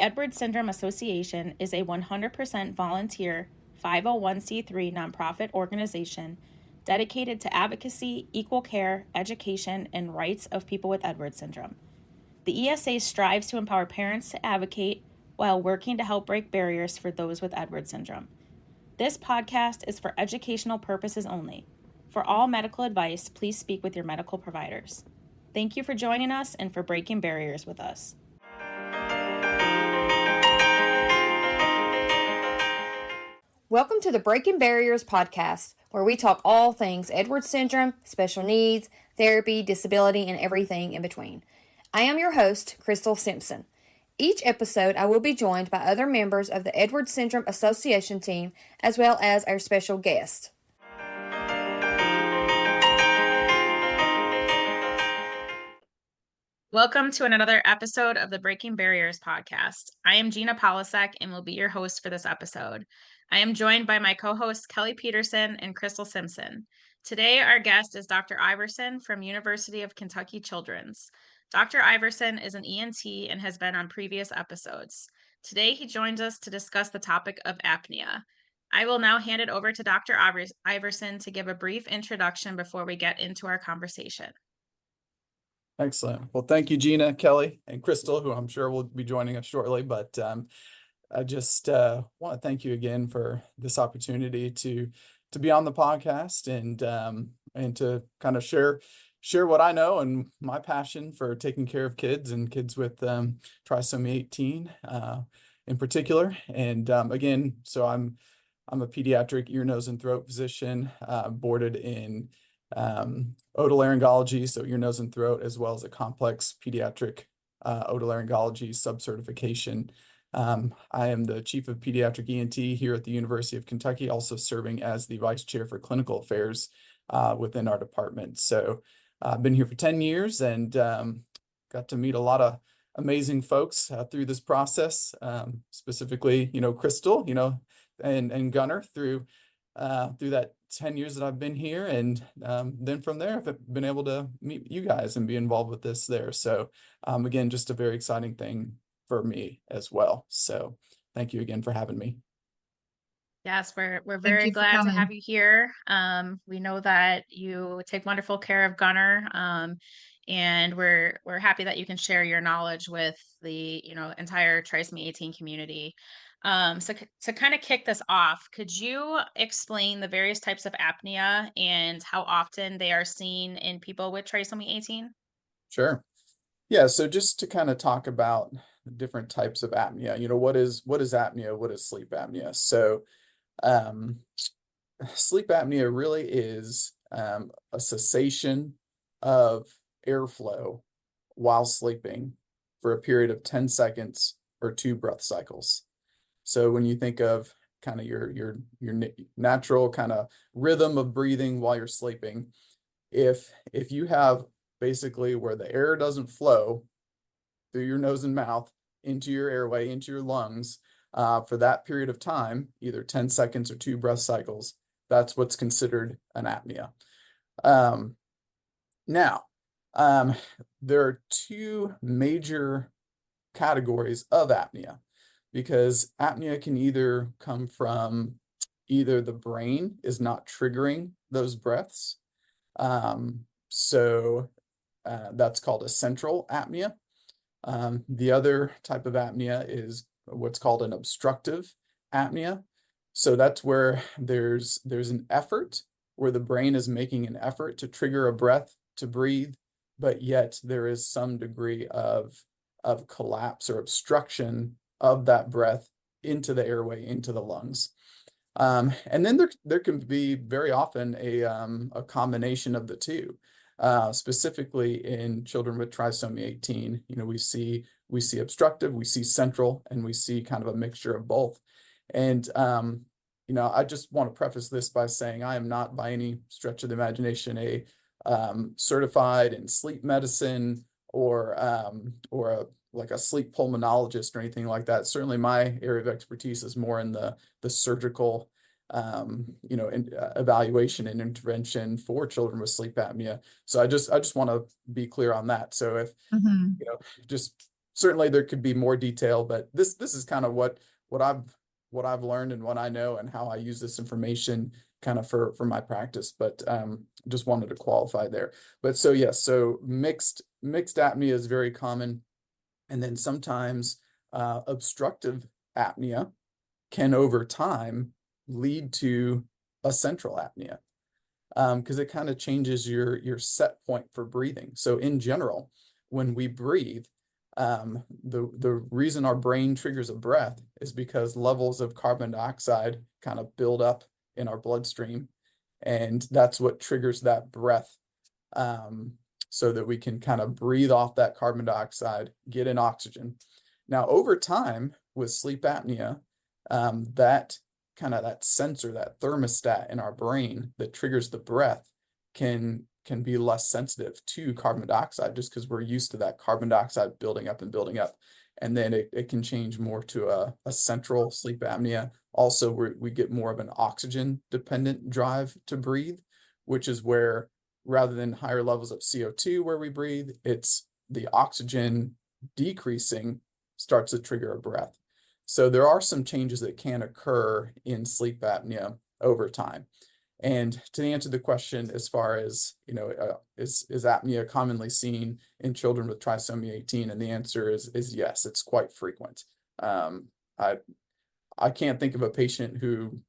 Edwards Syndrome Association is a 100% volunteer 501c3 nonprofit organization dedicated to advocacy, equal care, education, and rights of people with Edwards syndrome. The ESA strives to empower parents to advocate while working to help break barriers for those with Edwards syndrome. This podcast is for educational purposes only. For all medical advice, please speak with your medical providers. Thank you for joining us and for breaking barriers with us. Welcome to the Breaking Barriers podcast, where we talk all things Edwards syndrome, special needs, therapy, disability, and everything in between. I am your host, Crystal Simpson. Each episode, I will be joined by other members of the Edwards Syndrome Association team, as well as our special guest. Welcome to another episode of the Breaking Barriers podcast. I am Gina Polisek and will be your host for this episode. I am joined by my co-hosts Kelly Peterson and Crystal Simpson. Today, our guest is Dr. Iverson from University of Kentucky Children's. Dr. Iverson is an ENT and has been on previous episodes. Today, he joins us to discuss the topic of apnea. I will now hand it over to Dr. Iverson to give a brief introduction before we get into our conversation. Excellent. Well, thank you, Gina, Kelly, and Crystal, who I'm sure will be joining us shortly. But I just want to thank you again for this opportunity to be on the podcast and to kind of share what I know and my passion for taking care of kids and kids with trisomy 18 in particular. And again, so I'm a pediatric ear, nose, and throat physician, boarded in otolaryngology, so ear, nose, and throat, as well as a complex pediatric otolaryngology sub-certification. I am the chief of pediatric ENT here at the University of Kentucky, also serving as the vice chair for clinical affairs within our department. So I've been here for 10 years and got to meet a lot of amazing folks through this process, specifically, Crystal, and Gunnar through that 10 years that I've been here. And then from there, I've been able to meet you guys and be involved with this there. So again, just a very exciting thing for me as well. So thank you again for having me. Yes, we're very glad to have you here. We know that you take wonderful care of Gunnar, and we're happy that you can share your knowledge with the entire trisomy 18 community. So to kind of kick this off, could you explain the various types of apnea and how often they are seen in people with trisomy 18? Sure. Yeah, so just to kind of talk about the different types of apnea, what is apnea? What is sleep apnea? So sleep apnea really is a cessation of airflow while sleeping for a period of 10 seconds or 2 breath cycles. So when you think of kind of your natural kind of rhythm of breathing while you're sleeping, if you have basically where the air doesn't flow through your nose and mouth into your airway, into your lungs, for that period of time, either 10 seconds or 2 breath cycles, that's what's considered an apnea. Now, there are 2 major categories of apnea, because apnea can either come from either the brain is not triggering those breaths. So that's called a central apnea. The other type of apnea is what's called an obstructive apnea. So that's where there's an effort where the brain is making an effort to trigger a breath to breathe, but yet there is some degree of collapse or obstruction of that breath into the airway, into the lungs. And then there can be very often a combination of the two. Specifically in children with trisomy 18, we see obstructive, we see central, and we see kind of a mixture of both. And I just want to preface this by saying I am not by any stretch of the imagination a certified in sleep medicine or like a sleep pulmonologist or anything like that. Certainly my area of expertise is more in the surgical evaluation and intervention for children with sleep apnea. So I just want to be clear on that. So if, just certainly there could be more detail, but this is kind of what I've learned and what I know and how I use this information kind of for my practice. But just wanted to qualify there. But so yes, so mixed apnea is very common, and then sometimes obstructive apnea can over time lead to a central apnea, because it kind of changes your set point for breathing. So in general, when we breathe, the reason our brain triggers a breath is because levels of carbon dioxide kind of build up in our bloodstream, and that's what triggers that breath, so that we can kind of breathe off that carbon dioxide, get in oxygen. Now, over time with sleep apnea, that that sensor, that thermostat in our brain that triggers the breath can be less sensitive to carbon dioxide, just because we're used to that carbon dioxide building up and building up. And then it can change more to a central sleep apnea. Also, we get more of an oxygen dependent drive to breathe, which is where rather than higher levels of CO2 where we breathe, it's the oxygen decreasing starts to trigger a breath. So there are some changes that can occur in sleep apnea over time. And to answer the question, as far as, is apnea commonly seen in children with trisomy 18? And the answer is yes, it's quite frequent. I can't think of a patient who,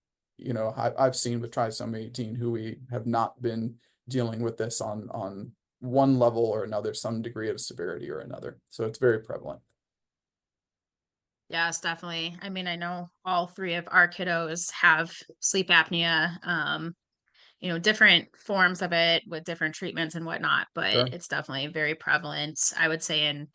I've seen with trisomy 18 who we have not been dealing with this on one level or another, some degree of severity or another. So it's very prevalent. Yes, definitely. I mean, I know all three of our kiddos have sleep apnea, different forms of it with different treatments and whatnot, but Sure. it's definitely very prevalent. I would say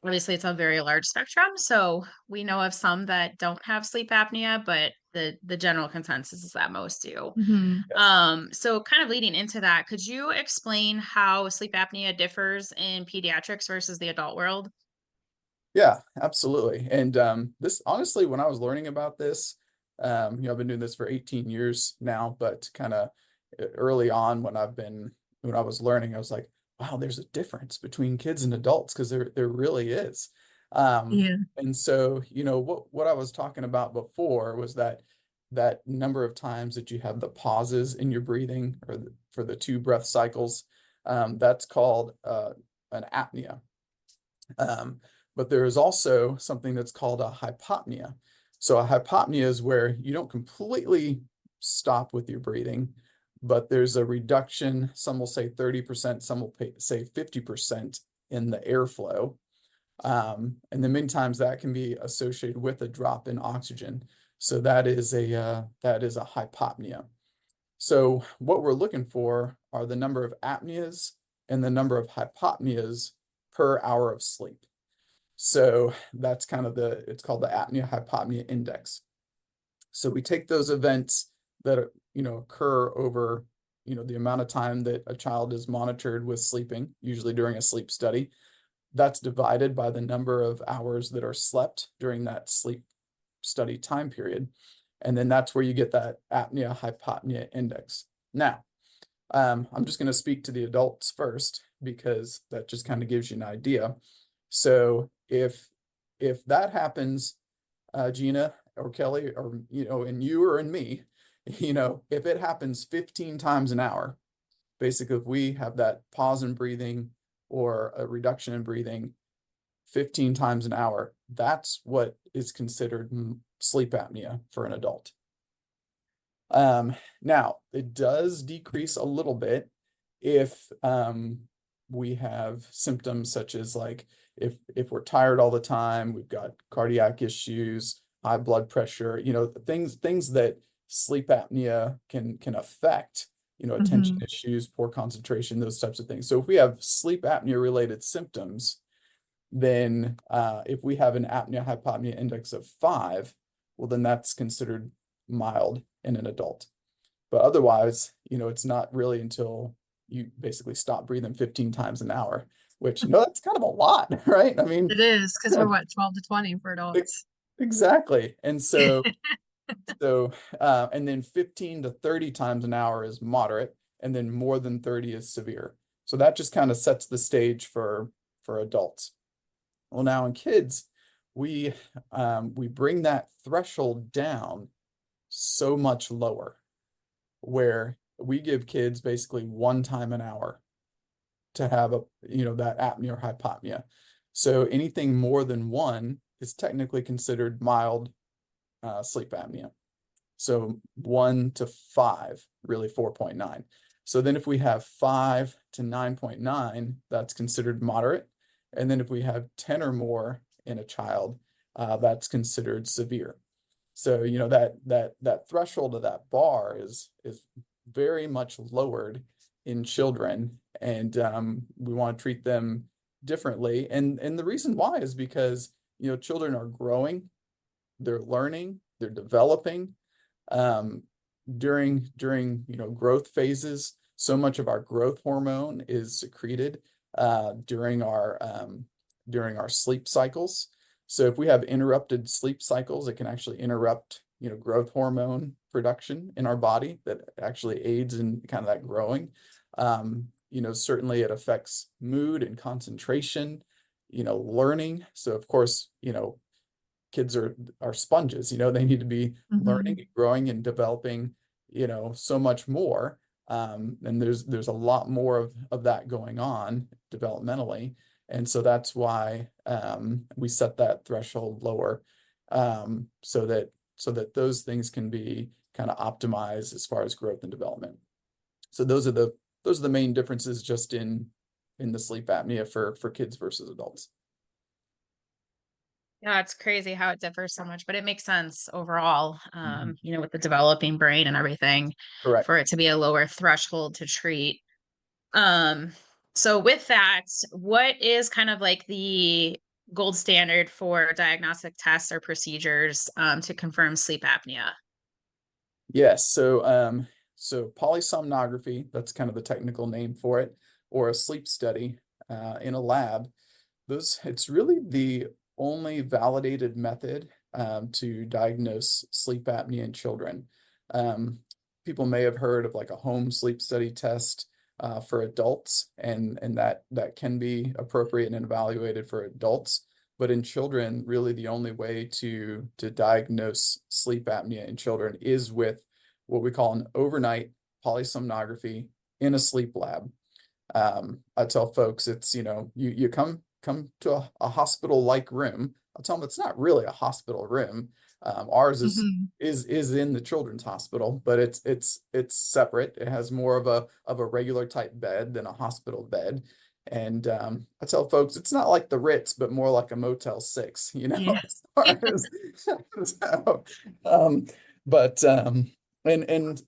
obviously it's a very large spectrum. So we know of some that don't have sleep apnea, but the general consensus is that most do. Mhm. Yes. So kind of leading into that, could you explain how sleep apnea differs in pediatrics versus the adult world? Yeah, absolutely. And this honestly, when I was learning about this, I've been doing this for 18 years now, but kind of early on when I was learning, I was like, wow, there's a difference between kids and adults, because there really is. Yeah. And so, what I was talking about before was that number of times that you have the pauses in your breathing, or for the two breath cycles, that's called an apnea. But there is also something that's called a hypopnea. So a hypopnea is where you don't completely stop with your breathing, but there's a reduction. Some will say 30%, some will say 50% in the airflow. And then many times that can be associated with a drop in oxygen. So that is a hypopnea. So what we're looking for are the number of apneas and the number of hypopneas per hour of sleep. So that's kind of it's called the apnea hypopnea index. So we take those events that occur over the amount of time that a child is monitored with sleeping, usually during a sleep study. That's divided by the number of hours that are slept during that sleep study time period. And then that's where you get that apnea hypopnea index. Now, I'm just going to speak to the adults first, because that just kind of gives you an idea. So if that happens, Gina or Kelly, or and you or in me, if it happens 15 times an hour, basically if we have that pause in breathing or a reduction in breathing 15 times an hour, that's what is considered sleep apnea for an adult. Now it does decrease a little bit if we have symptoms such as, like, if we're tired all the time, we've got cardiac issues, high blood pressure, things that sleep apnea can affect, attention Mhm. issues, poor concentration, those types of things. So if we have sleep apnea related symptoms, then if we have an apnea hypopnea index of 5, well, then that's considered mild in an adult. But otherwise, it's not really until you basically stop breathing 15 times an hour, which, that's kind of a lot, right? I mean, It is because we're yeah, what, 12 to 20 for adults. exactly. And and then 15 to 30 times an hour is moderate, and then more than 30 is severe. So that just kind of sets the stage for adults. Well, now in kids, we bring that threshold down so much lower, where we give kids basically 1 time an hour to have that apnea or hypopnea. So anything more than one is technically considered mild sleep apnea. So 1 to 5, really 4.9. So then if we have 5 to 9.9, that's considered moderate. And then if we have 10 or more in a child, that's considered severe. So, that threshold of that bar is very much lowered in children, and we want to treat them differently. And the reason why is because, children are growing, they're learning, they're developing. Um, during growth phases, so much of our growth hormone is secreted during our sleep cycles. So if we have interrupted sleep cycles, it can actually interrupt growth hormone production in our body that actually aids in kind of that growing. Certainly it affects mood and concentration, learning. So of course, kids are sponges, they need to be learning and growing and developing, so much more. And there's a lot more of that going on developmentally. And so that's why we set that threshold lower, so that those things can be kind of optimized as far as growth and development. So those are the main differences just in the sleep apnea for kids versus adults. Yeah, it's crazy how it differs so much, but it makes sense overall, Mhm. with the developing brain and everything, Correct. for it to be a lower threshold to treat. Um, so with that, what is kind of like the gold standard for diagnostic tests or procedures to confirm sleep apnea? Yes. So polysomnography, that's kind of the technical name for it, or a sleep study in a lab. It's really the only validated method to diagnose sleep apnea in children. Um, People may have heard of like a home sleep study test for adults, and that can be appropriate and evaluated for adults. But in children, really the only way to diagnose sleep apnea in children is with what we call an overnight polysomnography in a sleep lab. I tell folks it's, you come to a hospital-like room. I'll tell them it's not really a hospital room. Ours is in the children's hospital, but it's separate. It has more of a regular type bed than a hospital bed. And I tell folks it's not like the Ritz, but more like a Motel 6, Yeah. as far as so, um, but and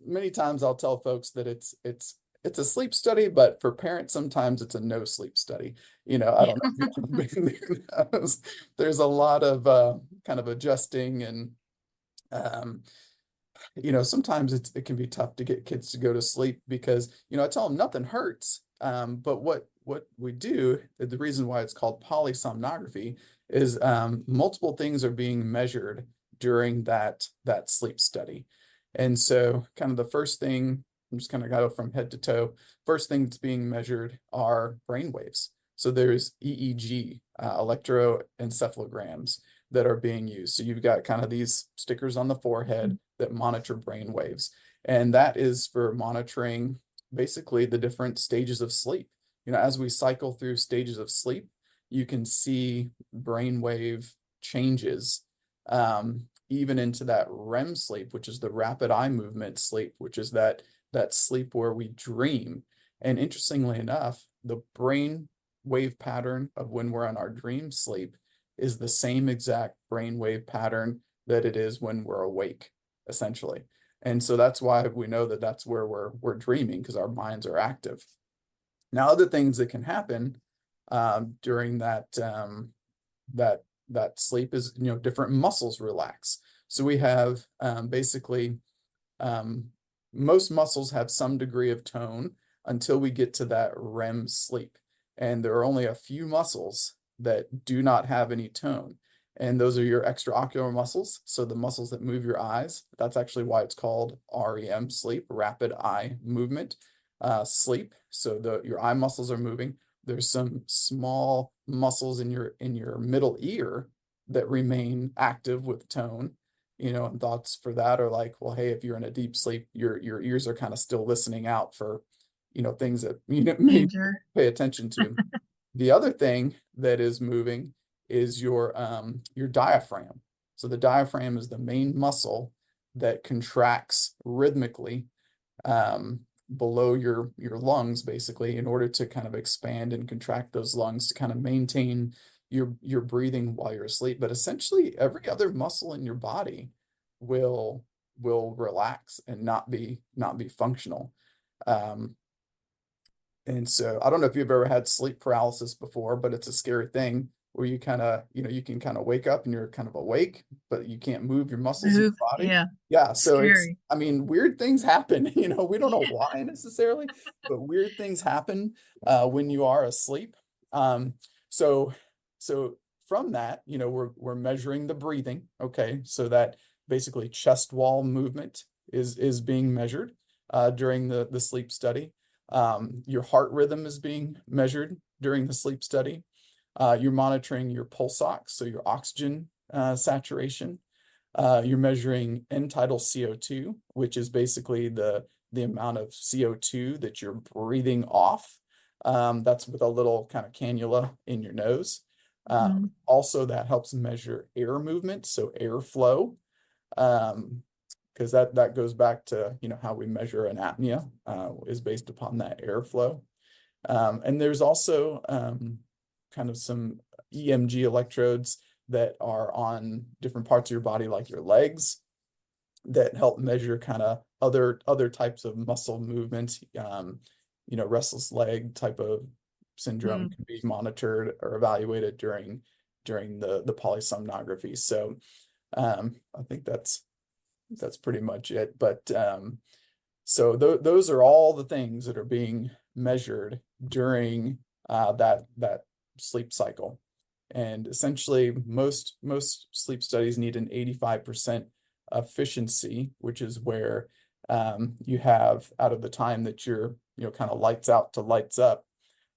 many times I'll tell folks that it's a sleep study, but for parents, sometimes it's a no sleep study. I Yeah. don't know if you've been there. There's a lot of kind of adjusting, and um, sometimes it can be tough to get kids to go to sleep because, I tell them nothing hurts. But what we do, the reason why it's called polysomnography is multiple things are being measured during that sleep study. And so kind of the first thing, I'm just kind of go from head to toe. First thing that's being measured are brain waves. So there's EEG, electroencephalograms that are being used. So you've got kind of these stickers on the forehead that monitor brain waves. And that is for monitoring basically the different stages of sleep. As we cycle through stages of sleep, you can see brainwave changes, even into that REM sleep, which is the rapid eye movement sleep, which is that sleep where we dream. And interestingly enough, the brain wave pattern of when we're on our dream sleep is the same exact brain wave pattern that it is when we're awake, essentially. And so that's why we know that that's where we're dreaming, because our minds are active. Now, other things that can happen during that sleep is, different muscles relax. So we have basically most muscles have some degree of tone until we get to that REM sleep. And there are only a few muscles that do not have any tone. And those are your extraocular muscles. So the muscles that move your eyes. That's actually why it's called REM sleep, rapid eye movement sleep. So your eye muscles are moving, there's some small muscles in your middle ear that remain active with tone, and thoughts for that are like, well, hey, if you're in a deep sleep, your ears are kind of still listening out for, things that may Danger. pay attention to. The other thing that is moving is your diaphragm. So the diaphragm is the main muscle that contracts rhythmically below your lungs, basically, in order to kind of expand and contract those lungs to kind of maintain your breathing while you're asleep. But essentially, every other muscle in your body will relax and not be functional. And so I don't know if you've ever had sleep paralysis before, but it's a scary thing where you kind of, you can kind of wake up and you're kind of awake, but you can't move your muscles in your Move. body. Yeah. Yeah. So Scary. weird things happen, we don't know why necessarily, but weird things happen when you are asleep. So from that, we're measuring the breathing. Okay. So that basically chest wall movement is being measured during the sleep study. Your heart rhythm is being measured during the sleep study. You're monitoring your pulse ox, so your oxygen saturation. You're measuring end-tidal CO2, which is basically the amount of CO2 that you're breathing off. That's with a little kind of cannula in your nose. Also, that helps measure air movement, so airflow. Because that goes back to how we measure an apnea is based upon that airflow. And there's also kind of some EMG electrodes that are on different parts of your body, like your legs, that help measure kind of other types of muscle movement. Restless leg type of syndrome can be monitored or evaluated during the polysomnography. So I think that's pretty much it. But so those are all the things that are being measured during that sleep cycle. And essentially, most sleep studies need an 85% efficiency, which is where you have, out of the time that you're kind of lights out to lights up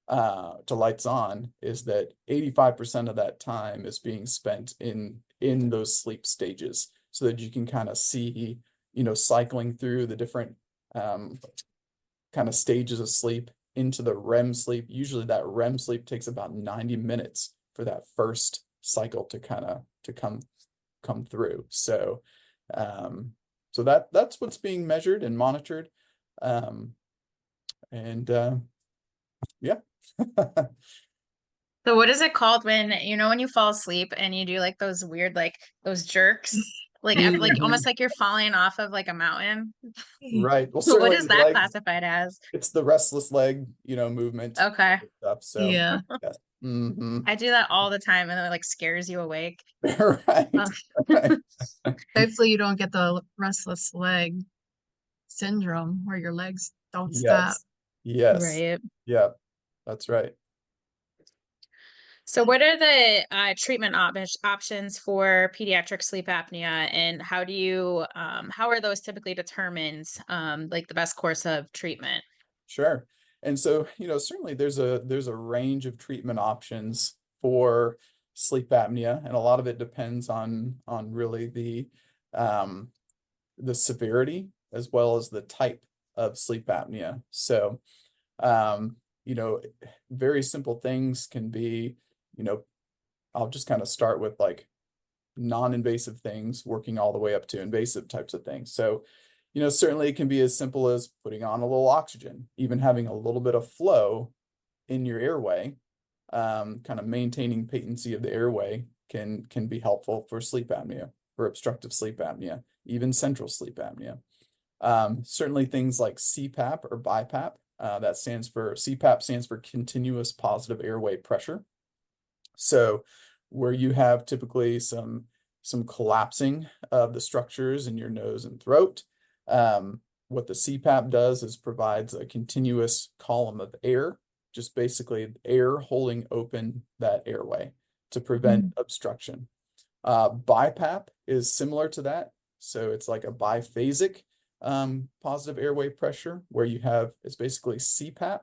to lights on, is that 85% of that time is being spent in those sleep stages, so that you can kind of see, cycling through the different kind of stages of sleep into the REM sleep. Usually that REM sleep takes about 90 minutes for that first cycle to kind of come through. So that's what's being measured and monitored. Yeah. So what is it called when when you fall asleep and you do like those weird those jerks? Like almost like you're falling off of like a mountain. Right. Well, So what certainly is the that legs, classified as? it's the restless leg, movement Okay. stuff. So Yeah. yes. I do that all the time and it like scares you awake. Right. Uh, Right. Hopefully you don't get the restless leg syndrome where your legs don't stop. Yes. Right. Yeah, that's right. So what are the treatment options for pediatric sleep apnea, and how are those typically determined, like the best course of treatment? Sure. And so, certainly there's a range of treatment options for sleep apnea, and a lot of it depends on really the severity as well as the type of sleep apnea. So, you know, very simple things can be, I'll just kind of start with like non-invasive things, working all the way up to invasive types of things. So, certainly it can be as simple as putting on a little oxygen, even having a little bit of flow in your airway, kind of maintaining patency of the airway can be helpful for sleep apnea, for obstructive sleep apnea, even central sleep apnea. Certainly things like CPAP or BiPAP, CPAP stands for continuous positive airway pressure. So where you have typically some collapsing of the structures in your nose and throat, what the CPAP does is provides a continuous column of air, just basically air holding open that airway to prevent obstruction. BiPAP is similar to that. So it's like a biphasic positive airway pressure where it's basically CPAP,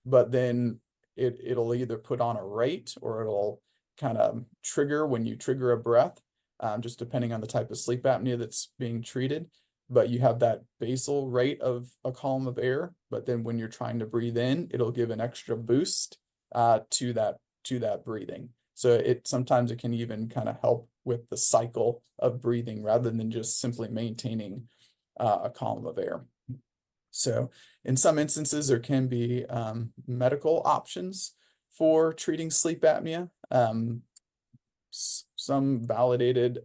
but then it'll either put on a rate or it'll kind of trigger when you trigger a breath, just depending on the type of sleep apnea that's being treated. But you have that basal rate of a column of air, but then when you're trying to breathe in, it'll give an extra boost to that breathing. So sometimes it can even kind of help with the cycle of breathing rather than just simply maintaining a column of air. So in some instances, there can be medical options for treating sleep apnea. Some validated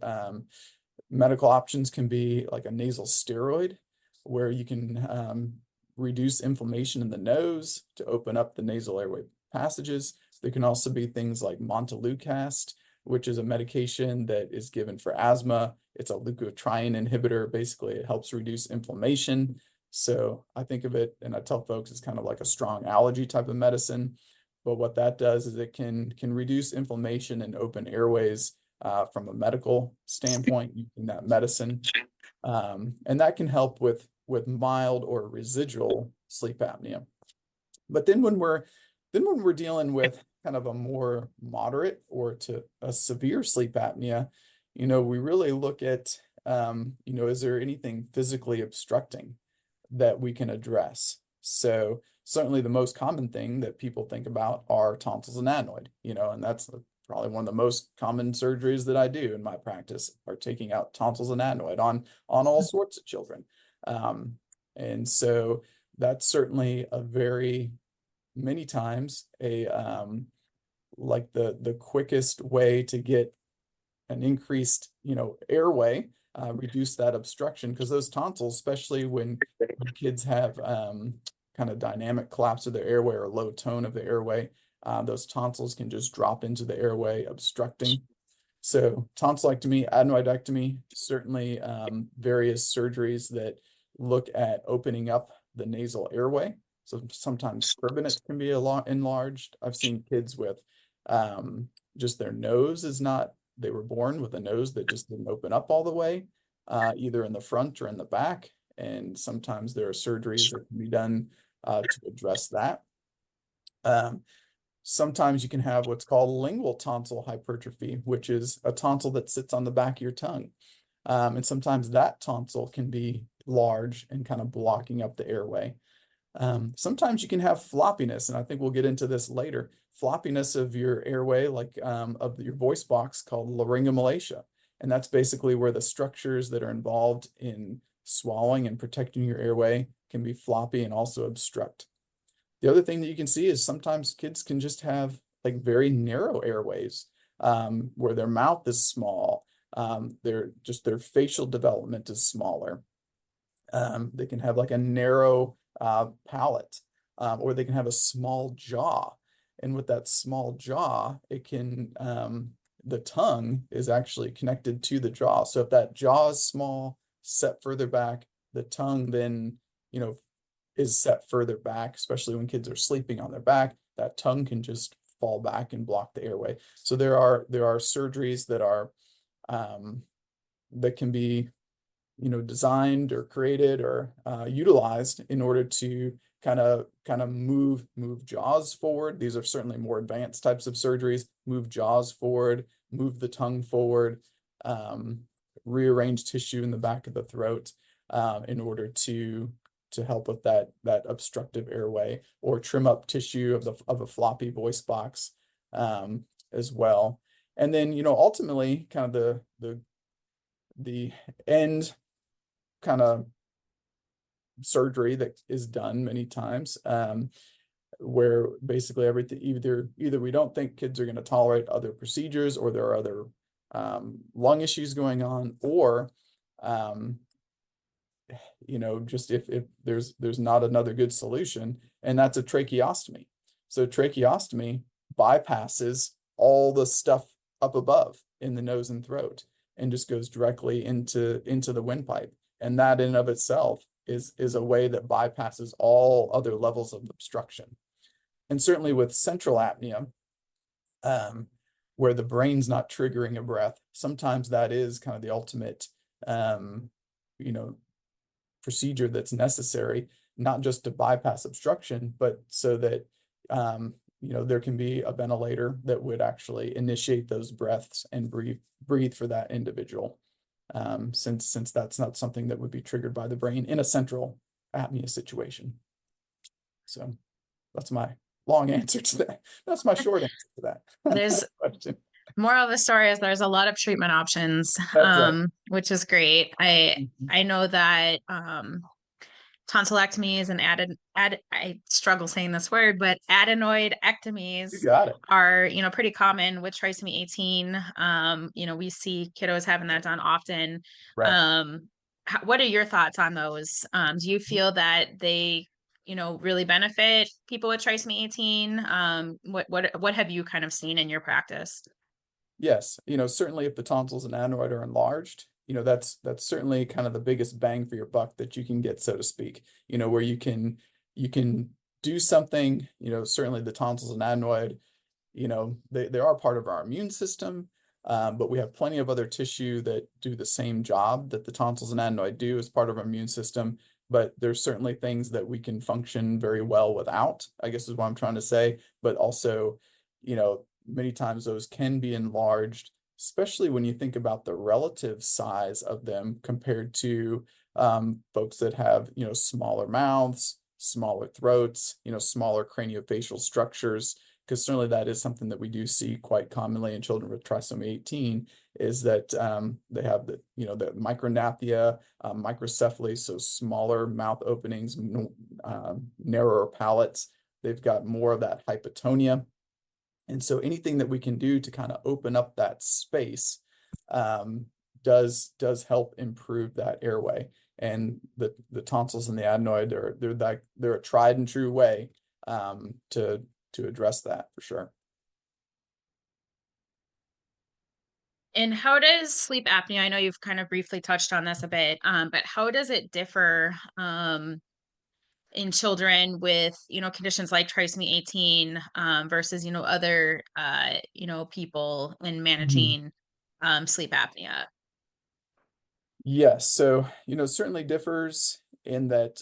medical options can be like a nasal steroid, where you can reduce inflammation in the nose to open up the nasal airway passages. There can also be things like montelukast, which is a medication that is given for asthma. It's a leukotriene inhibitor. Basically, it helps reduce inflammation. So I think of it, and I tell folks, it's kind of like a strong allergy type of medicine. But what that does is it can reduce inflammation and open airways from a medical standpoint using that medicine. And that can help with mild or residual sleep apnea. But then when we're dealing with kind of a more moderate or to a severe sleep apnea, we really look at, is there anything physically obstructing that we can address? So certainly the most common thing that people think about are tonsils and adenoid, and that's probably one of the most common surgeries that I do in my practice, are taking out tonsils and adenoid on all sorts of children. And so that's certainly many times like the quickest way to get an increased, airway, reduce that obstruction, because those tonsils, especially when kids have kind of dynamic collapse of their airway or low tone of the airway, those tonsils can just drop into the airway, obstructing. So tonsillectomy, adenoidectomy, certainly various surgeries that look at opening up the nasal airway. So sometimes turbinates can be enlarged. I've seen kids with just their nose they were born with a nose that just didn't open up all the way, either in the front or in the back. And sometimes there are surgeries that can be done to address that. Sometimes you can have what's called lingual tonsil hypertrophy, which is a tonsil that sits on the back of your tongue. And sometimes that tonsil can be large and kind of blocking up the airway. Sometimes you can have floppiness, and I think we'll get into this later. Floppiness of your airway, like of your voice box, called laryngomalacia. And that's basically where the structures that are involved in swallowing and protecting your airway can be floppy and also obstruct. The other thing that you can see is sometimes kids can just have like very narrow airways, where their mouth is small. Their facial development is smaller. They can have like a narrow palate, or they can have a small jaw. And with that small jaw, it can, the tongue is actually connected to the jaw. So if that jaw is small, set further back, the tongue then, is set further back, especially when kids are sleeping on their back, that tongue can just fall back and block the airway. So there are surgeries that are, that can be, designed or created or utilized in order to kind of move jaws forward. These are certainly more advanced types of surgeries. Move jaws forward, move the tongue forward, rearrange tissue in the back of the throat in order to help with that obstructive airway, or trim up tissue of a floppy voice box as well. And then ultimately kind of the end kind of surgery that is done many times, where basically everything, either we don't think kids are going to tolerate other procedures, or there are other lung issues going on, or just if there's not another good solution, and that's a tracheostomy. So tracheostomy bypasses all the stuff up above in the nose and throat and just goes directly into the windpipe. And that in and of itself is a way that bypasses all other levels of obstruction. And certainly with central apnea, where the brain's not triggering a breath, sometimes that is kind of the ultimate, procedure that's necessary, not just to bypass obstruction, but so that there can be a ventilator that would actually initiate those breaths and breathe for that individual. Since that's not something that would be triggered by the brain in a central apnea situation. So that's my long answer to that. That's my short answer to that. There's question. moral of the story is there's a lot of treatment options, That's right. which is great. I Mhm. know that tonsillectomies and I struggle saying this word, but adenoid You ectomies got it. are, pretty common with trisomy 18. We see kiddos having that done often. Right. What are your thoughts on those? Do you feel that they, really benefit people with trisomy 18? What have you kind of seen in your practice? Yes, certainly if the tonsils and adenoid are enlarged, that's certainly kind of the biggest bang for your buck that you can get, so to speak. Where you can do something, certainly the tonsils and adenoid, they are part of our immune system, but we have plenty of other tissue that do the same job that the tonsils and adenoid do as part of our immune system. But there's certainly things that we can function very well without, I guess is what I'm trying to say. But also, many times those can be enlarged, especially when you think about the relative size of them compared to folks that have, smaller mouths, smaller throats, smaller craniofacial structures, because certainly that is something that we do see quite commonly in children with trisomy 18, is that they have the micronathia, microcephaly, so smaller mouth openings, narrower palates. They've got more of that hypotonia. And so anything that we can do to kind of open up that space um, does help improve that airway. And the tonsils and the adenoid, they're a tried and true way to address that for sure. And how does sleep apnea, I know you've kind of briefly touched on this a bit, but how does it differ in children with, conditions like trisomy 18 versus, other, people in Mhm. managing sleep apnea? Yes, so certainly differs in that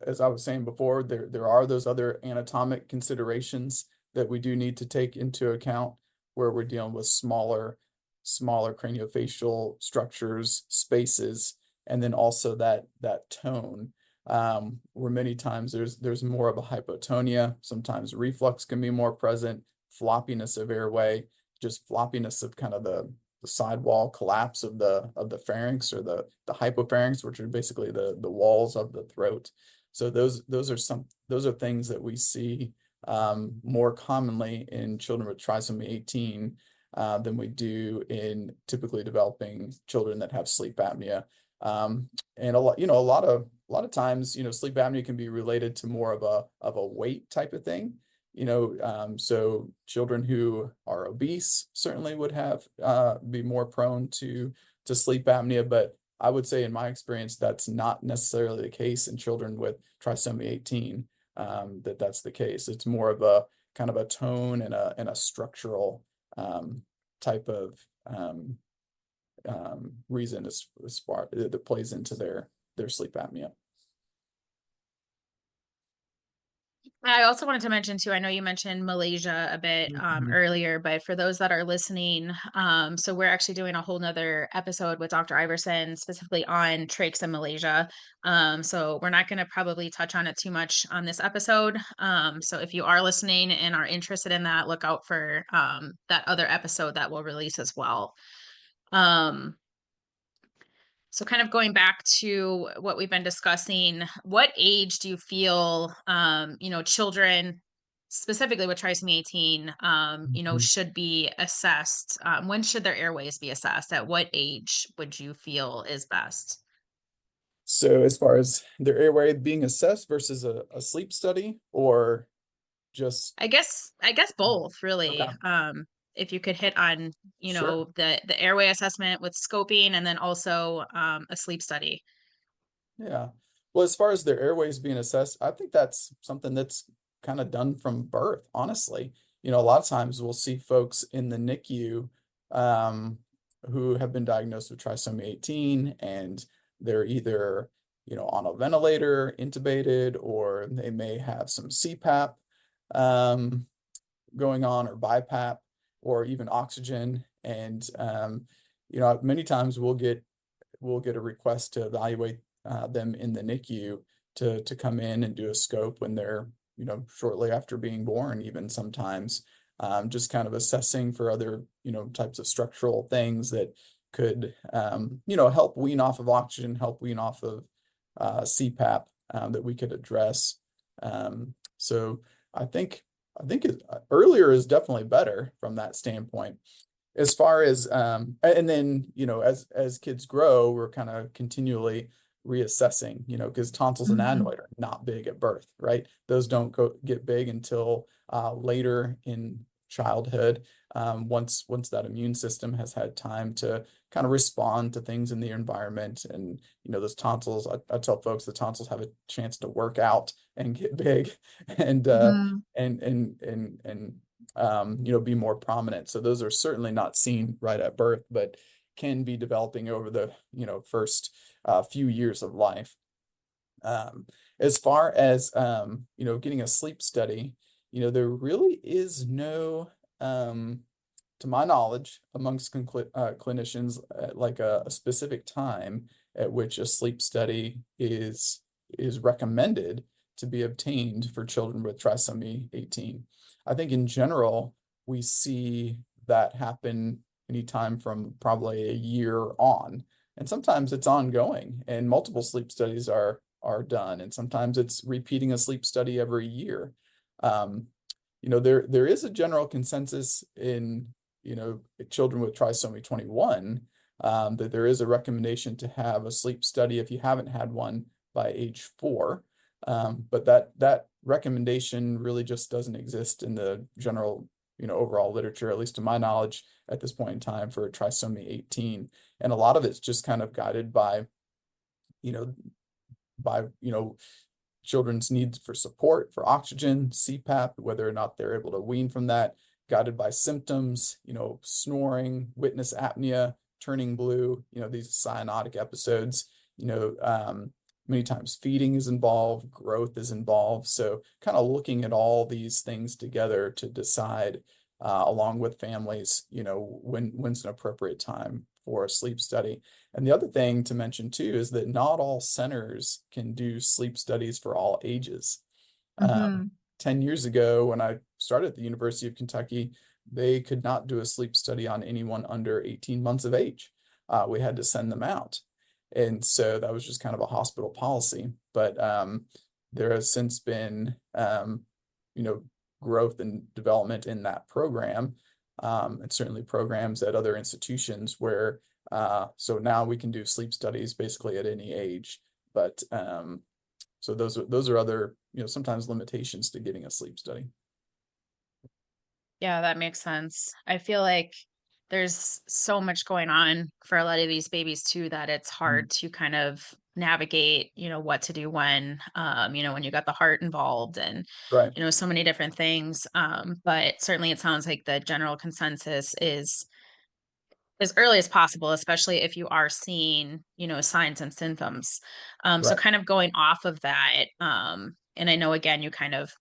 as I was saying before, there are those other anatomic considerations that we do need to take into account where we're dealing with smaller craniofacial structures, spaces, and then also that tone. Where many times there's more of a hypotonia, sometimes reflux can be more present, floppiness of airway, just floppiness of kind of the sidewall collapse of the pharynx or the hypopharynx, which are basically the walls of the throat. So those are things that we see more commonly in children with trisomy 18 than we do in typically developing children that have sleep apnea. And a lot of times, sleep apnea can be related to more of a weight type of thing. So children who are obese certainly would have be more prone to sleep apnea, but I would say in my experience that's not necessarily the case in children with trisomy 18. That's the case. It's more of a kind of a tone and a structural type of reason as far that plays into their sleep apnea. I also wanted to mention too, I know you mentioned Malaysia a bit Mhm. earlier, but for those that are listening, so we're actually doing a whole nother episode with Dr. Iverson specifically on trachs in Malaysia. So we're not going to probably touch on it too much on this episode. So if you are listening and are interested in that, look out for that other episode that will release as well. Um, so kind of going back to what we've been discussing, what age do you feel, children specifically with trisomy 18, Mhm. should be assessed? When should their airways be assessed? At what age would you feel is best? So as far as their airway being assessed versus a sleep study or just I guess both really. okay, If you could hit on, sure. the airway assessment with scoping and then also a sleep study. Yeah. Well, as far as their airways being assessed, I think that's something that's kind of done from birth, honestly. A lot of times we'll see folks in the NICU um, who have been diagnosed with trisomy 18 and they're either, on a ventilator, intubated, or they may have some CPAP. um, going on, or BiPAP, or even oxygen. And many times we'll get a request to evaluate them in the NICU to come in and do a scope when they're, shortly after being born, even sometimes, just kind of assessing for other, types of structural things that could, help wean off of oxygen, help wean off of CPAP, that we could address. So I think earlier is definitely better from that standpoint. As far as and then, as kids grow, we're kind of continually reassessing, because tonsils and Mm-hmm. adenoid are not big at birth, right? Those don't get big until later in childhood, once that immune system has had time to kind of respond to things in the environment. And those tonsils, I tell folks, the tonsils have a chance to work out and get big, and Mm-hmm. be more prominent. So those are certainly not seen right at birth, but can be developing over the first few years of life. As far as getting a sleep study, there really is no, to my knowledge, amongst clinicians, like a specific time at which a sleep study is recommended to be obtained for children with trisomy 18. I think in general, we see that happen anytime from probably a year on. And sometimes it's ongoing, and multiple sleep studies are done. And sometimes it's repeating a sleep study every year. There is a general consensus in, children with trisomy 21, that there is a recommendation to have a sleep study if you haven't had one by age 4. But that recommendation really just doesn't exist in the general, overall literature, at least to my knowledge, at this point in time, for trisomy 18. And a lot of it's just kind of guided by, you know, by, children's needs for support, for oxygen, CPAP, whether or not they're able to wean from that, guided by symptoms, snoring, witness apnea, turning blue, these cyanotic episodes, many times feeding is involved, growth is involved. So kind of looking at all these things together to decide, along with families, when's an appropriate time for a sleep study. And the other thing to mention too is that not all centers can do sleep studies for all ages. Mm-hmm. 10 years ago, when I started at the University of Kentucky, they could not do a sleep study on anyone under 18 months of age. We had to send them out. And so that was just kind of a hospital policy. But there has since been, growth and development in that program, and certainly programs at other institutions where, so now we can do sleep studies basically at any age. But so those are other, sometimes limitations to getting a sleep study. Yeah, that makes sense. I feel like there's so much going on for a lot of these babies too that it's hard to kind of navigate, what to do when you got the heart involved and, Right. so many different things. But certainly it sounds like the general consensus is as early as possible, especially if you are seeing, signs and symptoms. So Right. kind of going off of that, and I know again you kind of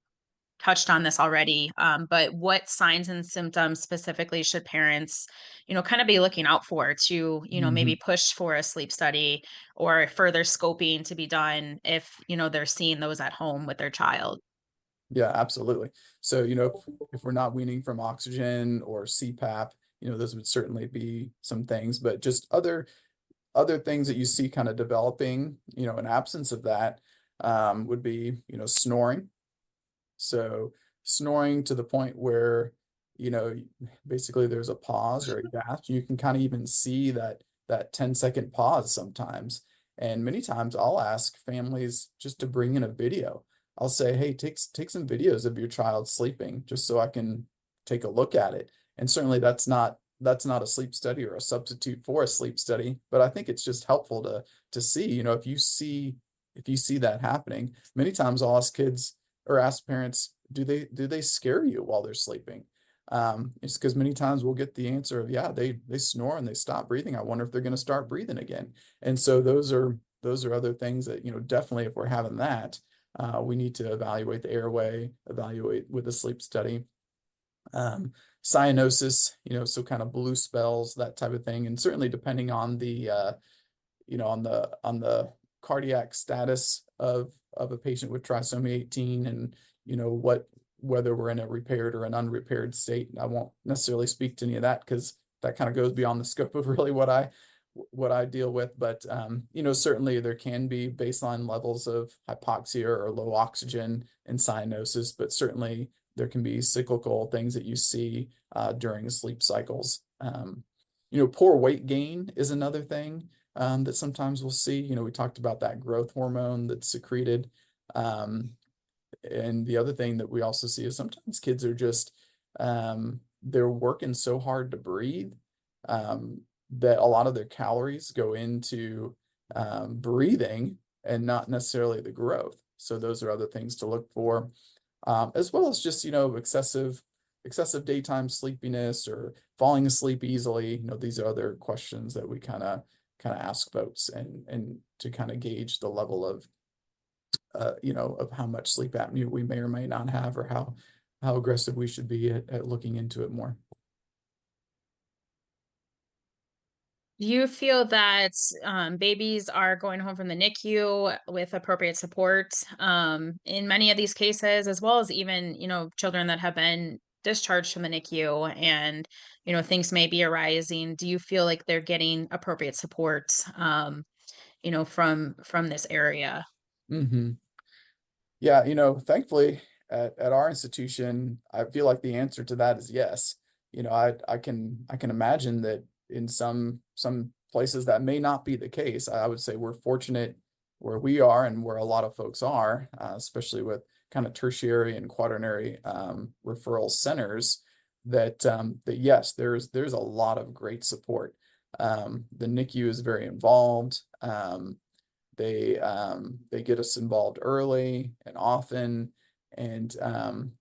touched on this already, but what signs and symptoms specifically should parents, kind of be looking out for to, maybe Mhm. push for a sleep study or further scoping to be done if, they're seeing those at home with their child? Yeah, absolutely. So, if we're not weaning from oxygen or CPAP, those would certainly be some things, but just other things that you see kind of developing, in absence of that, would be, snoring. So snoring to the point where, you know, basically there's a pause or a gasp. You can kind of even see that 10-second pause sometimes. And many times I'll ask families just to bring in a video. I'll say, hey, take some videos of your child sleeping just so I can take a look at it. And certainly that's not a sleep study or a substitute for a sleep study, but I think it's just helpful to see, if you see that happening. Many times I'll ask kids or ask parents, do they scare you while they're sleeping? It's because many times we'll get the answer of, yeah, they snore and they stop breathing. I wonder if they're going to start breathing again. And so those are other things that, definitely if we're having that, We need to evaluate the airway, evaluate with a sleep study. Cyanosis, so kind of blue spells, that type of thing. And certainly depending on the, on the cardiac status of a patient with trisomy 18 and, whether we're in a repaired or an unrepaired state. I won't necessarily speak to any of that because that kind of goes beyond the scope of really what I deal with. But, certainly there can be baseline levels of hypoxia or low oxygen and cyanosis, but certainly there can be cyclical things that you see during sleep cycles. Poor weight gain is another thing that sometimes we'll see. We talked about that growth hormone that's secreted. And the other thing that we also see is sometimes kids are just, they're working so hard to breathe that a lot of their calories go into breathing and not necessarily the growth. So those are other things to look for, as well as just, excessive daytime sleepiness or falling asleep easily. These are other questions that we kind of ask folks and to kind of gauge the level of of how much sleep apnea we may or may not have, or how aggressive we should be at looking into it more. Do you feel that babies are going home from the NICU with appropriate support in many of these cases, as well as even, children that have been discharged from the NICU and, things may be arising? Do you feel like they're getting appropriate support, from this area? Mm-hmm. Yeah, thankfully at our institution, I feel like the answer to that is yes. I can imagine that in some places that may not be the case. I would say we're fortunate where we are and where a lot of folks are, especially with kind of tertiary and quaternary referral centers, that yes, there's a lot of great support. The NICU is very involved. They get us involved early and often, and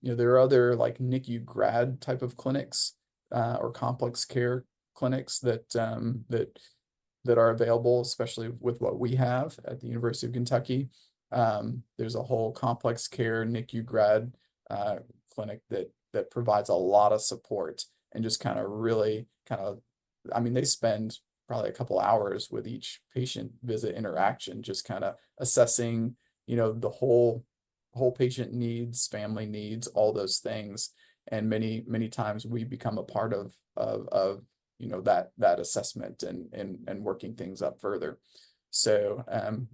there are other like NICU grad type of clinics or complex care clinics that are available, especially with what we have at the University of Kentucky. There's a whole complex care NICU grad clinic that provides a lot of support and just kind of really I mean, they spend probably a couple hours with each patient visit interaction, just kind of assessing, the whole patient needs, family needs, all those things. And many times we become a part of that assessment and working things up further. So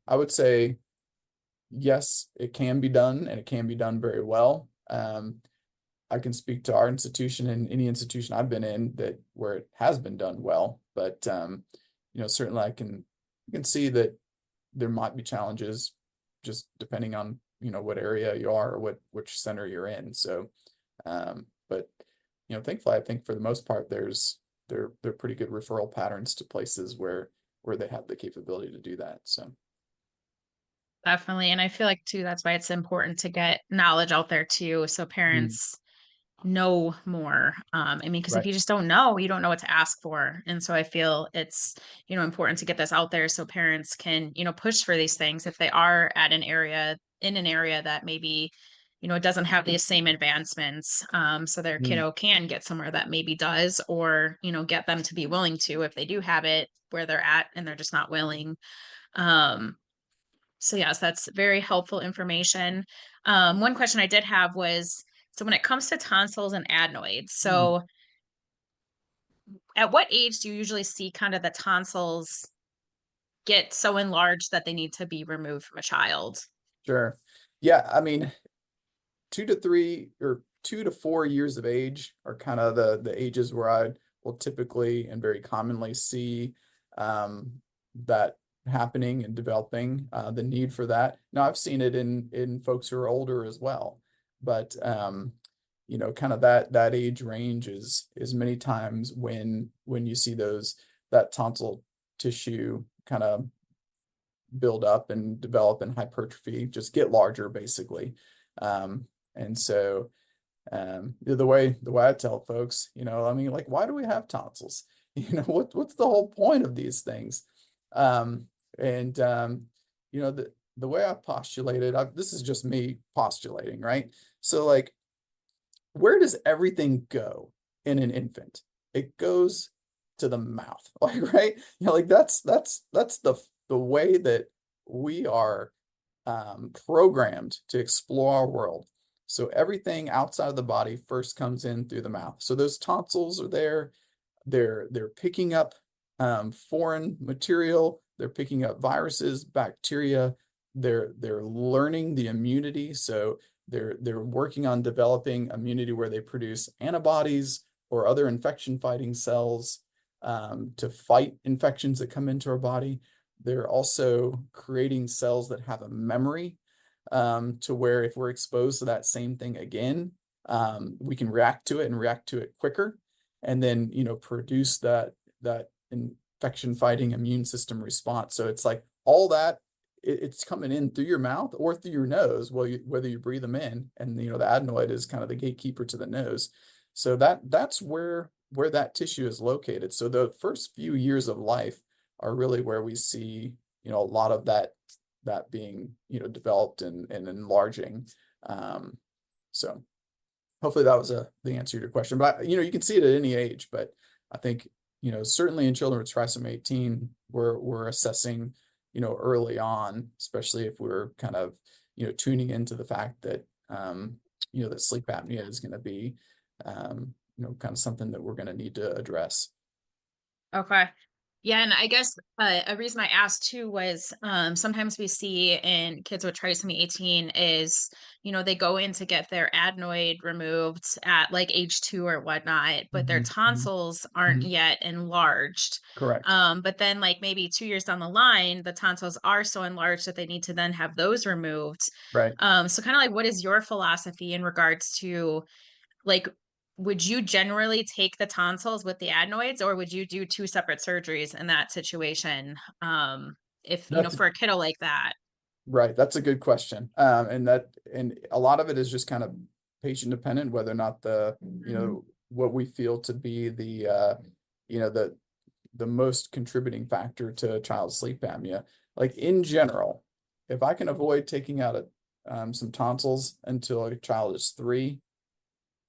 I would say yes, it can be done, and it can be done very well. I can speak to our institution and any institution I've been in where it has been done well, but certainly I can see that there might be challenges just depending on what area you are or which center you're in. So but thankfully I think for the most part they're pretty good referral patterns to places where they have the capability to do that. So Definitely. And I feel like too, that's why it's important to get knowledge out there too, so parents know more. I mean, because if right. you just don't know, you don't know what to ask for. And so I feel it's, important to get this out there so parents can, push for these things if they are at an area that maybe, doesn't have these same advancements. So their Mm. kiddo can get somewhere that maybe does, or, get them to be willing to if they do have it where they're at and they're just not willing. So yes, that's very helpful information. One question I did have was, so when it comes to tonsils and adenoids, Mm. so at what age do you usually see kind of the tonsils get so enlarged that they need to be removed from a child? Sure. Yeah, I mean, 2 to 4 years of age are kind of the ages where I will typically and very commonly see that happening and developing the need for that. Now I've seen it in folks who are older as well, but kind of that age range is many times when you see that tonsil tissue kind of build up and develop and hypertrophy, just get larger basically. And so the way I tell folks, I mean, like, why do we have tonsils? What's the whole point of these things? And the the way I postulated, this is just me postulating, right? So like, where does everything go in an infant? It goes to the mouth, like, right? Like that's the way that we are programmed to explore our world. So everything outside of the body first comes in through the mouth. So those tonsils are there. They're picking up foreign material. They're picking up viruses, bacteria. They're learning the immunity. So they're working on developing immunity where they produce antibodies or other infection fighting cells to fight infections that come into our body. They're also creating cells that have a memory to where if we're exposed to that same thing again, we can react to it and react to it quicker, and then produce that infection fighting immune system response. So it's like all that it's coming in through your mouth or through your nose, whether you breathe them in, and the adenoid is kind of the gatekeeper to the nose. So that's where that tissue is located. So the first few years of life are really where we see a lot of that being developed and enlarging. So hopefully that was the answer to your question. But you can see it at any age, but I think certainly in children with trisomy 18, we're assessing early on, especially if we're kind of tuning into the fact that that sleep apnea is going to be kind of something that we're going to need to address. Okay. Yeah, and I guess a reason I asked too was sometimes we see in kids with trisomy 18 is, they go in to get their adenoid removed at like age 2 or whatnot, but their tonsils aren't yet enlarged. Correct. But then like maybe 2 years down the line, the tonsils are so enlarged that they need to then have those removed. Right. So kind of like, what is your philosophy in regards to like, would you generally take the tonsils with the adenoids, or would you do 2 separate surgeries in that situation? If, That's for a kiddo like that. right. That's a good question. And a lot of it is just kind of patient dependent, whether or not what we feel to be the most contributing factor to a child's sleep apnea. Like in general, if I can avoid taking out some tonsils until a child is 3,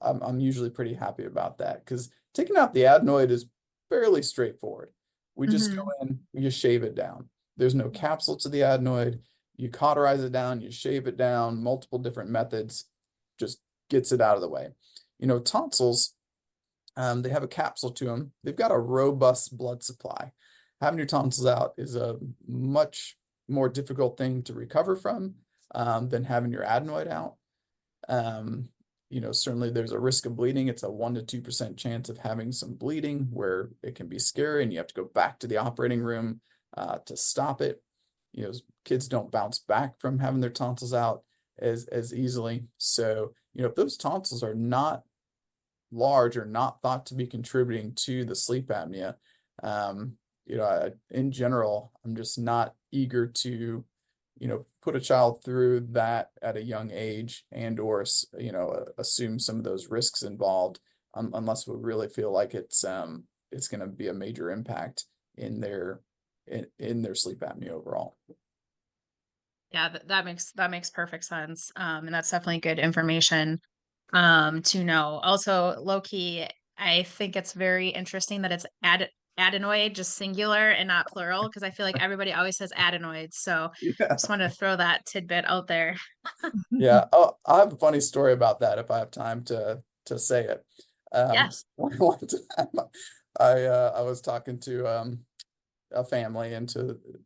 I'm usually pretty happy about that, because taking out the adenoid is fairly straightforward. We just go in, we just shave it down. There's no capsule to the adenoid. You cauterize it down, you shave it down, multiple different methods, just gets it out of the way. Tonsils, they have a capsule to them. They've got a robust blood supply. Having your tonsils out is a much more difficult thing to recover from than having your adenoid out. Certainly there's a risk of bleeding. It's a 1 to 2% chance of having some bleeding where it can be scary and you have to go back to the operating room to stop it. Kids don't bounce back from having their tonsils out as easily. So, if those tonsils are not large or not thought to be contributing to the sleep apnea, in general, I'm just not eager to put a child through that at a young age or assume some of those risks involved, unless we really feel like it's going to be a major impact in their sleep apnea overall. Yeah, that makes perfect sense. And that's definitely good information to know. Also, low key, I think it's very interesting that it's adenoid, just singular and not plural, because I feel like everybody always says adenoids. So Yeah. just wanted to throw that tidbit out there. Yeah. Oh, I have a funny story about that if I have time to say it. Yes. One time I was talking to a family and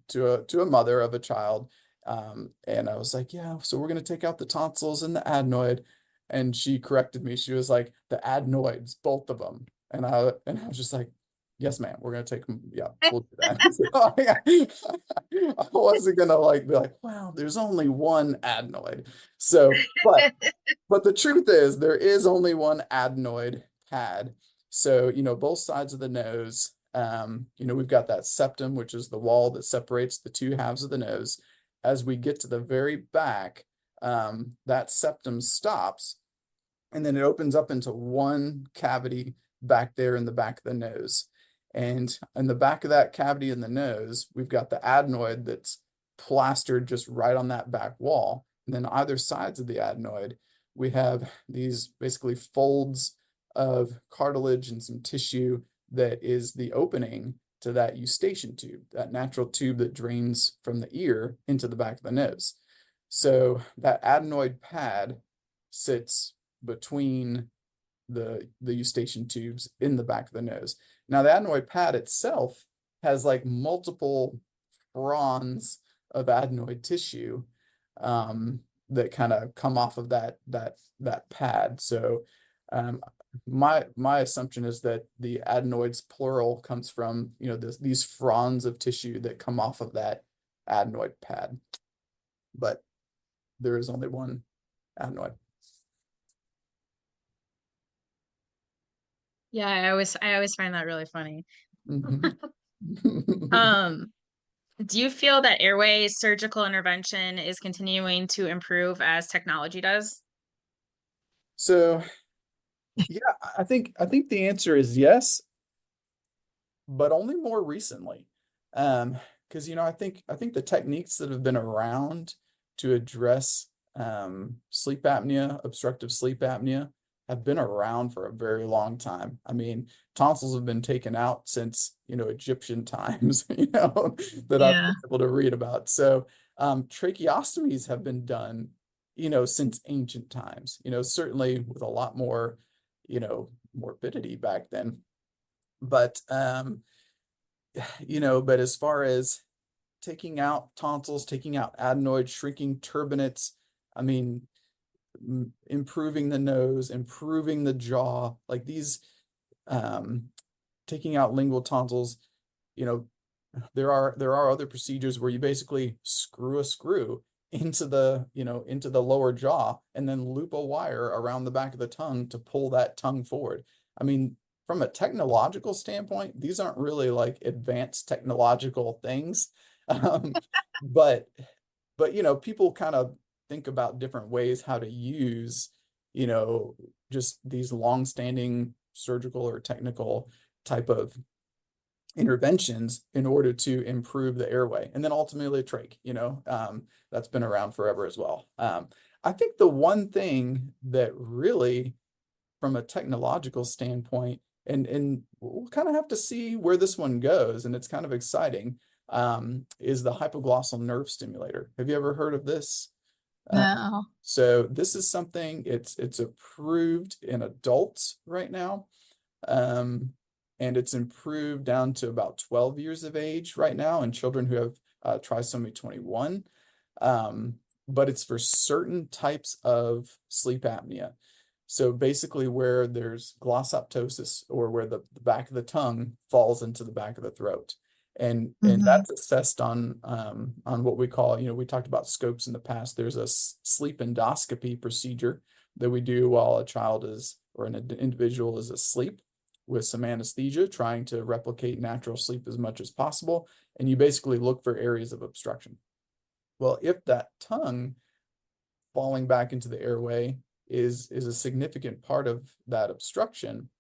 to a mother of a child, and I was like, yeah, so we're gonna take out the tonsils and the adenoid, and she corrected me. She was like, the adenoids, both of them, and I was just like, yes, ma'am, we're gonna take them. Yeah, we'll do that. So I wasn't gonna be like, wow, there's only one adenoid. So, but the truth is there is only one adenoid pad. So, both sides of the nose, we've got that septum, which is the wall that separates the two halves of the nose. As we get to the very back, that septum stops, and then it opens up into one cavity back there in the back of the nose. And in the back of that cavity in the nose, we've got the adenoid that's plastered just right on that back wall. And then either sides of the adenoid, we have these basically folds of cartilage and some tissue that is the opening to that eustachian tube, that natural tube that drains from the ear into the back of the nose. So that adenoid pad sits between the eustachian tubes in the back of the nose. Now, the adenoid pad itself has like multiple fronds of adenoid tissue that kind of come off of that pad. So my assumption is that the adenoids plural comes from, you know, these fronds of tissue that come off of that adenoid pad, but there is only one adenoid. Yeah, I always find that really funny. Mhm. Do you feel that airway surgical intervention is continuing to improve as technology does? So yeah, I think the answer is yes, but only more recently. Because you know, I think the techniques that have been around to address sleep apnea, obstructive sleep apnea, have been around for a very long time. I mean, tonsils have been taken out since, you know, Egyptian times, you know, that I've Yeah. been able to read about. So tracheostomies have been done, you know, since ancient times, you know, certainly with a lot more, you know, morbidity back then. But you know, but as far as taking out tonsils, taking out adenoids, shrinking turbinates, I mean, improving the nose, improving the jaw, like these, taking out lingual tonsils, you know, there are other procedures where you basically screw a screw into the, you know, into the lower jaw and then loop a wire around the back of the tongue to pull that tongue forward. I mean, from a technological standpoint, these aren't really like advanced technological things. Um, but you know, people kind of think about different ways how to use, you know, just these long-standing surgical or technical type of interventions in order to improve the airway, and then ultimately trach, you know, that's been around forever as well. I think the one thing that really, from a technological standpoint, and we'll kind of have to see where this one goes, and it's kind of exciting, is the hypoglossal nerve stimulator. Have you ever heard of this? No. So this is something, it's approved in adults right now. And it's improved down to about 12 years of age right now in children who have trisomy 21. But it's for certain types of sleep apnea. So basically where there's glossoptosis, or where the back of the tongue falls into the back of the throat. And Mhm. that's assessed on what we call, you know, we talked about scopes in the past. There's a sleep endoscopy procedure that we do while a child is, or an individual is asleep, with some anesthesia, trying to replicate natural sleep as much as possible. And you basically look for areas of obstruction. Well, if that tongue falling back into the airway is a significant part of that obstruction,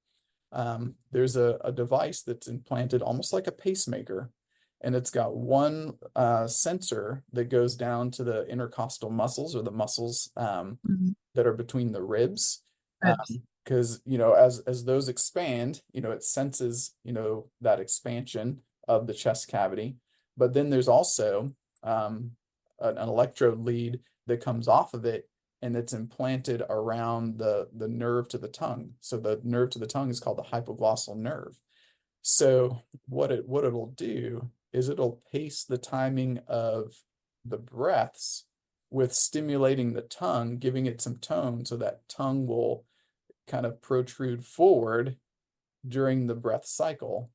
there's a device that's implanted almost like a pacemaker, and it's got one sensor that goes down to the intercostal muscles, or the muscles Mhm. that are between the ribs. Ribs. Because, you know, as those expand, you know, it senses, you know, that expansion of the chest cavity. But then there's also an electrode lead that comes off of it, and it's implanted around the nerve to the tongue. So the nerve to the tongue is called the hypoglossal nerve. So what it'll do is it'll pace the timing of the breaths with stimulating the tongue, giving it some tone, so that tongue will kind of protrude forward during the breath cycle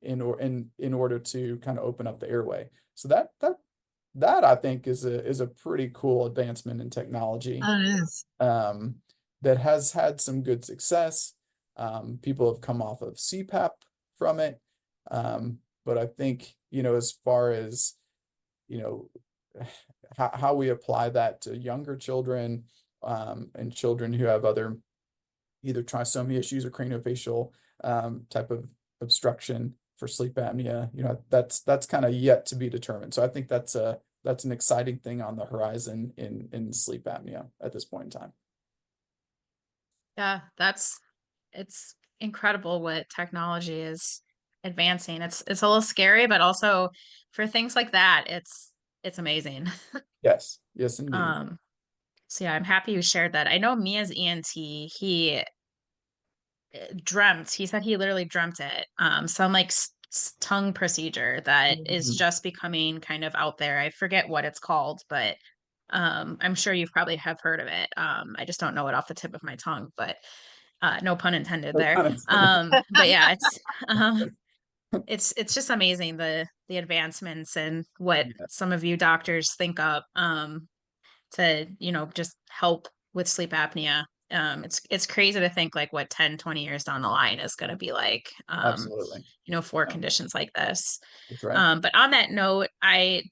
in order to kind of open up the airway. So that I think is a pretty cool advancement in technology, That is. that has had some good success. People have come off of CPAP from it. But I think, you know, as far as, you know, how we apply that to younger children, and children who have other either trisomy issues or craniofacial type of obstruction for sleep apnea, you know, that's kind of yet to be determined. So I think that's that's an exciting thing on the horizon in sleep apnea at this point in time. Yeah, it's incredible what technology is advancing. It's a little scary, but also for things like that, it's amazing. Yes, yes, indeed. Um, so yeah, I'm happy you shared that. I know Mia's ENT, he he said he literally dreamt it. Some like tongue procedure that is Mhm. just becoming kind of out there. I forget what it's called, but I'm sure you've probably have heard of it. I just don't know it off the tip of my tongue, but no pun intended No there. pun intended. But yeah, um, it's just amazing the advancements and what Yeah, some of you doctors think up to, just help with sleep apnea. It's crazy to think like what 10, 20 years down the line is going to be like, absolutely. for Yeah, conditions like this. that's right. But on that note,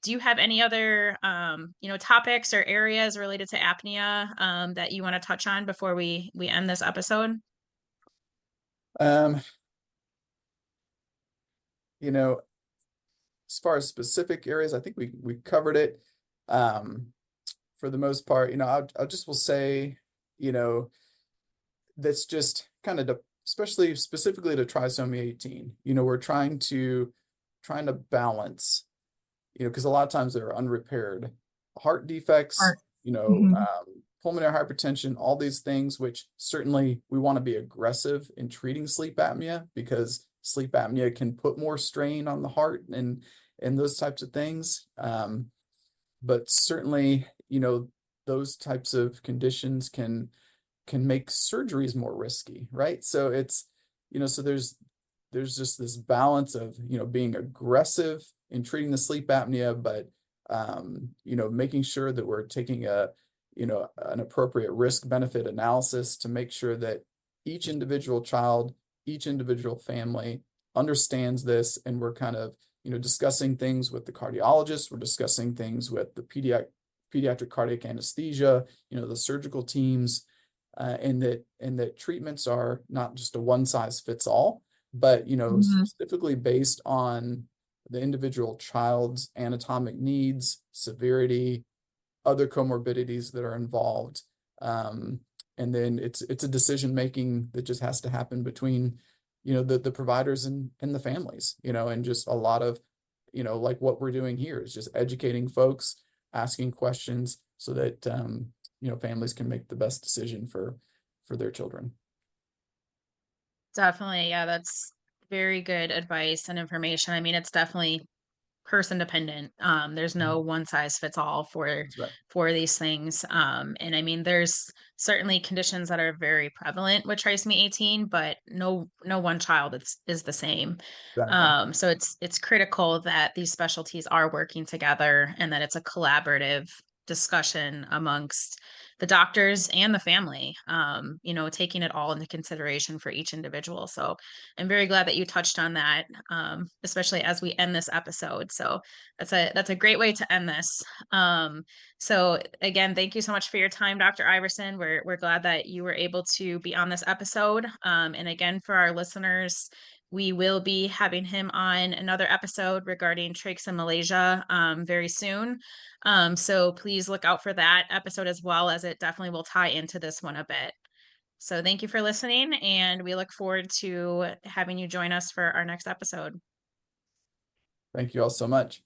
do you have any other, topics or areas related to apnea, that you want to touch on before we end this episode? Um, you know, as far as specific areas, I think we covered it. For the most part, I just will say, you know, that's just kind of, especially specifically to trisomy 18, we're trying to balance, because a lot of times there are unrepaired heart defects, Art. Mhm. pulmonary hypertension, all these things, which certainly we want to be aggressive in treating sleep apnea, because sleep apnea can put more strain on the heart and those types of things. But certainly, those types of conditions can make surgeries more risky, right? So so there's just this balance of, being aggressive in treating the sleep apnea, but making sure that we're taking an appropriate risk benefit analysis to make sure that each individual child, each individual family understands this, and we're kind of, discussing things with the cardiologist, we're discussing things with the pediatric cardiac anesthesia, the surgical teams, and that treatments are not just a one size fits all, but Mhm. specifically based on the individual child's anatomic needs, severity, other comorbidities that are involved. Um, and then it's a decision making that just has to happen between, the providers and the families, and just a lot of, like what we're doing here is just educating folks, asking questions so that families can make the best decision for their children. Definitely. Yeah, that's very good advice and information. I mean, it's definitely person dependent. There's no one size fits all That's right. for these things. And I mean, there's certainly conditions that are very prevalent with trisomy 18, but no one child is the same. Exactly. So it's critical that these specialties are working together and that it's a collaborative discussion amongst the doctors and the family, taking it all into consideration for each individual. So I'm very glad that you touched on that, especially as we end this episode. So that's a great way to end this. So again, thank you so much for your time, Dr. Iverson. We're glad that you were able to be on this episode. And again, for our listeners, we will be having him on another episode regarding trachs in Malaysia very soon. So please look out for that episode as well, as it definitely will tie into this one a bit. So thank you for listening, and we look forward to having you join us for our next episode. Thank you all so much.